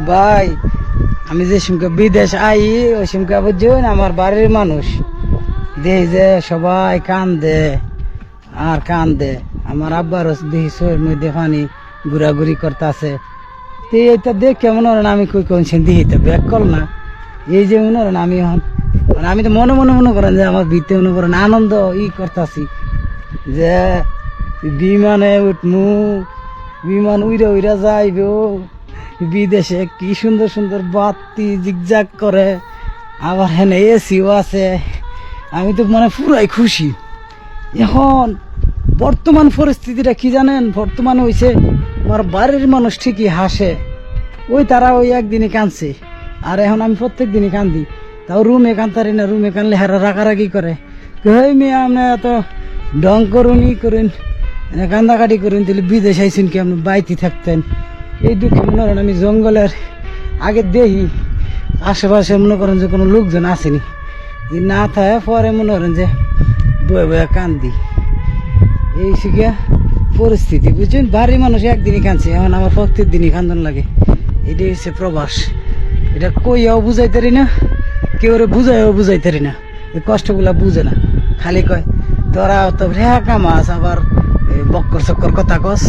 ভাই আমি যে সুমকে বিদেশ আই ওই সুমকে বুঝছেন আমার বাড়ির মানুষ দেখি যে সবাই কান্দে আর কান্দে। আমার আব্বারও দেখি চোখের মধ্যে পানি ঘুরাঘুরি করতেছে। তো এইটা দেখে মনে হলেন আমি কই কোনছেন দিই তো ব্যাক কল না। এই যে মনে হলেন আমি এখন মানে আমি তো মনে মনে মনে করেন যে আমার ভিতরে মনে করেন আনন্দ করতেছি যে বিমানে উঠমু, বিমান উইরা উইরা যাইব বিদেশে, কি সুন্দর সুন্দর বাতি জিগজাগ করে, আবার হেন এসিও আছে। আমি তো মানে পুরাই খুশি। এখন বর্তমান পরিস্থিতিটা কি জানেন, বর্তমানে হয়েছে আমার বাড়ির মানুষ ঠিকই হাসে, ওই তারা ওই একদিনই কাঁদছে, আর এখন আমি প্রত্যেক দিনই কান্দি। তাও রুমে কান্তারি না, রুমে কানলে হেরা রাগারাগি করে, এই মেয়ে আপনি এত ডং করুন ই করুন কান্দাকাটি করুন, তাহলে বিদেশ আইসুন কি আপনি বাইতে থাকতেন। এই দুঃখে মনে করেন আমি জঙ্গলের আগে দেখি আশেপাশে মনে করেন যে কোনো লোকজন আসেনি, যদি না থাকে পরে মনে করেন যে বয়ে বয়ে কান্দি। এই শিখিয়া পরিস্থিতি বুঝছেন, বাড়ির মানুষ একদিনই কাঁদছে, এখন আমার প্রত্যেক দিনই কান্দন লাগে। এটাই হচ্ছে প্রবাস। এটা কইয়াও বুঝাইতারি না, কেউ বুঝাইও বুঝাইতারি না, এই কষ্টগুলা বুঝে না, খালি কয় তোরা তো রেহা কামাস, আবার বক্কর চক্কর কথা কস।